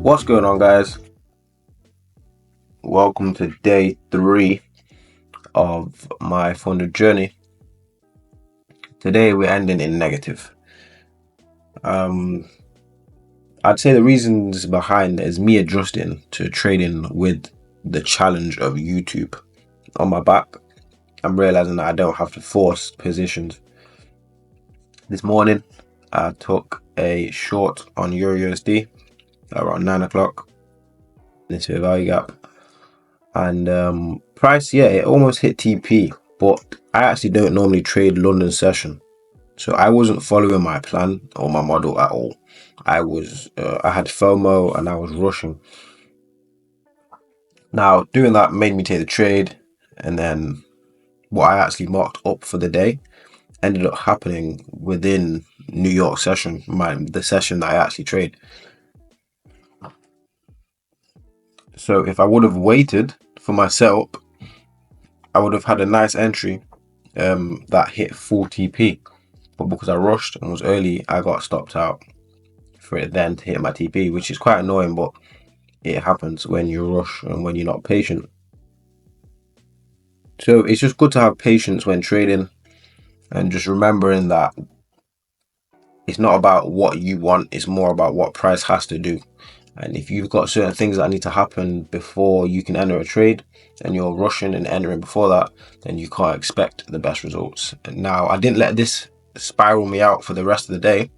What's going on, guys? Welcome to day 3 of my funded journey. Today we're ending in negative. I'd say the reasons behind it is me adjusting to trading with the challenge of YouTube on my back. I'm realizing that I don't have to force positions. This morning I took a short on EURUSD around 9 o'clock. This is a value gap. And price, yeah, it almost hit TP, but I actually don't normally trade London session, so I wasn't following my plan or my model at all. I had FOMO and I was rushing. Now doing that made me take the trade, and then what I actually marked up for the day ended up happening within New York session, the session that I actually trade. So if I would have waited for my setup, I would have had a nice entry that hit full TP, but because I rushed and was early, I got stopped out for it then to hit my TP, which is quite annoying, but it happens when you rush and when you're not patient. So it's just good to have patience when trading, and just remembering that it's not about what you want, it's more about what price has to do. And if you've got certain things that need to happen before you can enter a trade, and you're rushing and entering before that, then you can't expect the best results. Now, I didn't let this spiral me out for the rest of the day.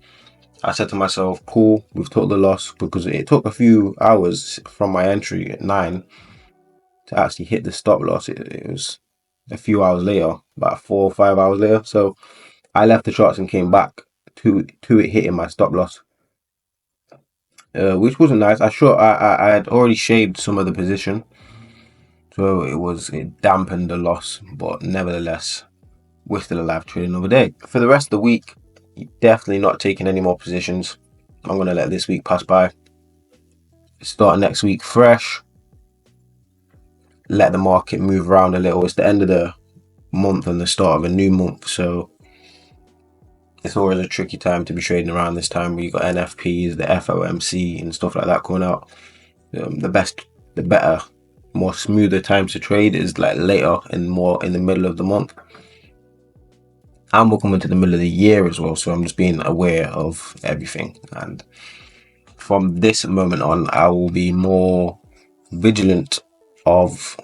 I said to myself, cool, we've took the loss, because it took a few hours from my entry at 9 to actually hit the stop loss. It was a few hours later, about 4 or 5 hours later. So I left the charts and came back to it hitting my stop loss. Which wasn't nice. I had already shaved some of the position, so it dampened the loss, but nevertheless, we're still alive trading another day. For the rest of the week, definitely not taking any more positions. I'm gonna let this week pass by. Start next week fresh. Let the market move around a little. It's the end of the month and the start of a new month, so it's always a tricky time to be trading around this time, where you got NFPs, the FOMC and stuff like that coming out. The better, more smoother times to trade is like later and more in the middle of the month. And we're coming to the middle of the year as well, so I'm just being aware of everything. And from this moment on, I will be more vigilant of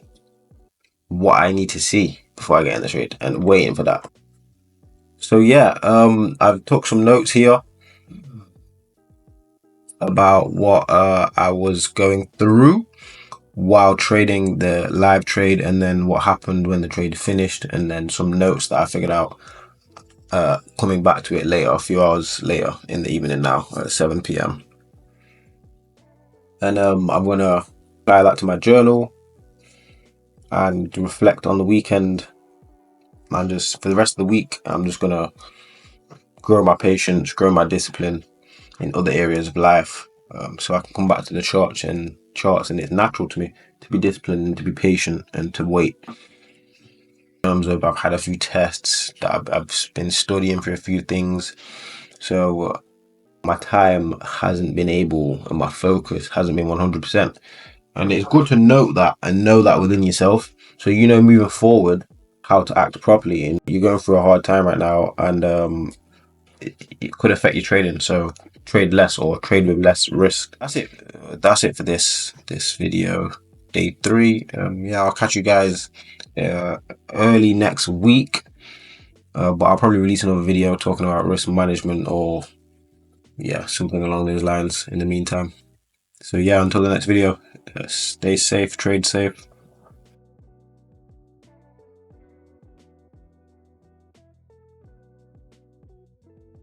what I need to see before I get in the trade and waiting for that. So yeah, I've took some notes here about what I was going through while trading the live trade, and then what happened when the trade finished, and then some notes that I figured out coming back to it later, a few hours later in the evening now at 7 p.m. And I'm gonna apply that to my journal and reflect on the weekend, and just for the rest of the week I'm just gonna grow my patience, grow my discipline in other areas of life, so I can come back to the charts, and it's natural to me to be disciplined and to be patient and to wait. In terms of, I've had a few tests that I've been studying for a few things, so my time hasn't been able, and my focus hasn't been 100%. And it's good to note that and know that within yourself, so you know moving forward how to act properly. And you're going through a hard time right now, and it could affect your trading, so trade less or trade with less risk. That's it for this video, day 3. Yeah, I'll catch you guys early next week, but I'll probably release another video talking about risk management, or yeah, something along those lines in the meantime. So yeah, until the next video, stay safe, trade safe.